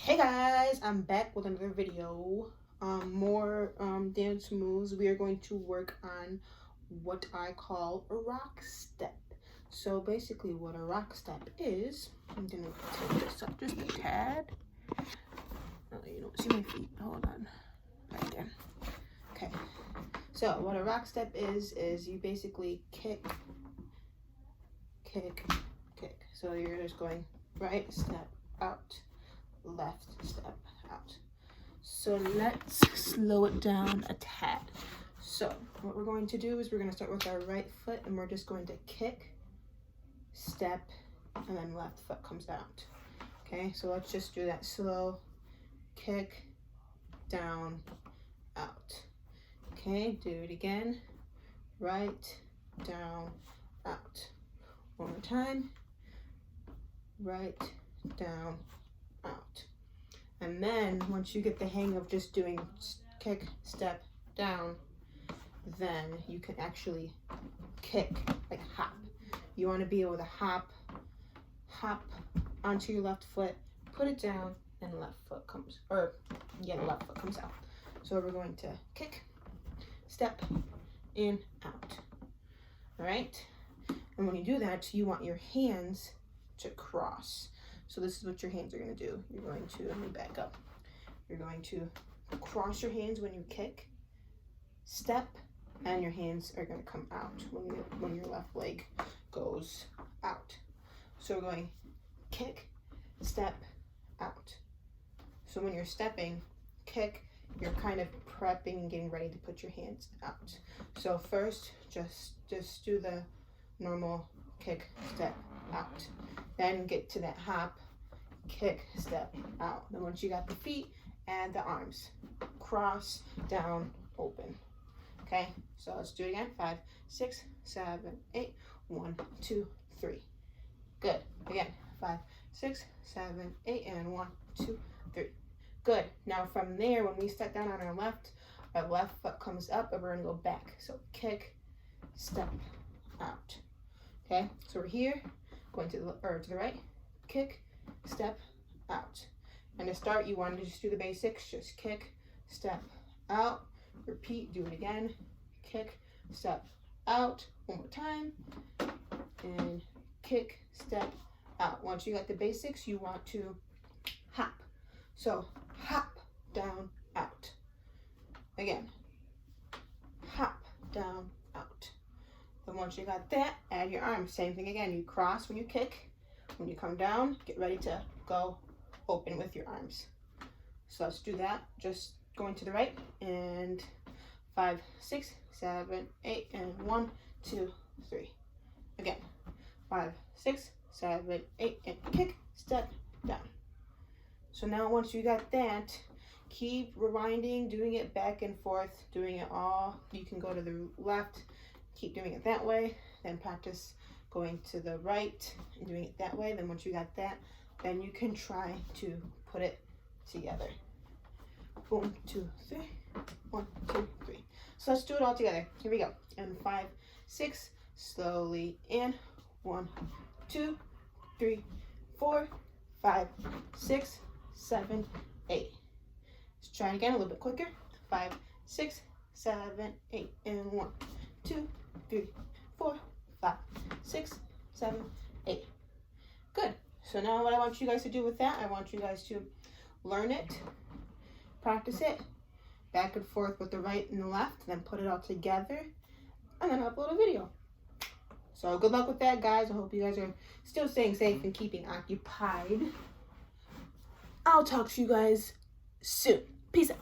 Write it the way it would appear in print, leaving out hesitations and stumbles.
Hey guys, I'm back with another video. More dance moves. We are going to work on what I call a rock step. So basically what a rock step is, I'm gonna take this up just a tad. Oh, you don't see my feet. Hold on. Right there. Okay. So what a rock step is you basically kick, kick, kick. So you're just going right step out, left step out. So let's slow it down a tad. So what we're going to do is we're going to start with our right foot and we're just going to kick, step, and then left foot comes out. Okay, so let's just do that slow. Kick, down, out. Okay, do it again. Right, down, out. One more time. Right, down, out. And then once you get the hang of just doing kick, step, down, then you can actually kick, like hop. You want to be able to hop onto your left foot, put it down, and left foot comes, or yeah, the left foot comes out. So we're going to kick, step, in, out. All right? And when you do that, you want your hands to cross. So this is what your hands are going to do. You're going to, let me back up. You're going to cross your hands when you kick, step, and your hands are going to come out when your left leg goes out. So we're going kick, step, out. So when you're stepping, kick, you're kind of prepping and getting ready to put your hands out. So first, just do the normal kick, step, out. Then get to that hop, kick, step, out. Then once you got the feet and the arms, cross, down, open. Okay, so let's do it again. 5, 6, 7, 8. 1, 2, 3. Good. Again. 5, 6, 7, 8, and 1, 2, 3. Good. Now from there, when we step down on our left foot comes up, and we're gonna go back. So kick, step, out. Okay. So we're here, going to the right, kick, step, out. And to start, you want to just do the basics. Just kick, step, out. Repeat. Do it again. Kick, step, out. One more time. And kick, step, out. Once you got the basics, you want to hop. So hop, down, out. Again. Hop, down, out. And once you got that, add your arms. Same thing again. You cross when you kick. When you come down, get ready to go open with your arms. So let's do that. Just going to the right. And 5, 6, 7, 8, and 1, 2, 3. Again. 5, 6, 7, 8, and kick, step, down. So now once you got that, keep rewinding, doing it back and forth, doing it all. You can go to the left, keep doing it that way, then practice going to the right and doing it that way. Then once you got that, then you can try to put it together. 1, 2, 3. 1, 2, 3. So let's do it all together. Here we go. And 5, 6, slowly in. 1, 2, 3, 4, 5, 6, 7, 8. Let's try it again a little bit quicker. 5, 6, 7, 8, and 1, 2, 3, 4, 5, 6, 7, 8. Good. So now what I want you guys to do with that, I want you guys to learn it, practice it, back and forth with the right and the left, then put it all together, and then upload a video. So good luck with that, guys. I hope you guys are still staying safe and keeping occupied. I'll talk to you guys soon. Peace out.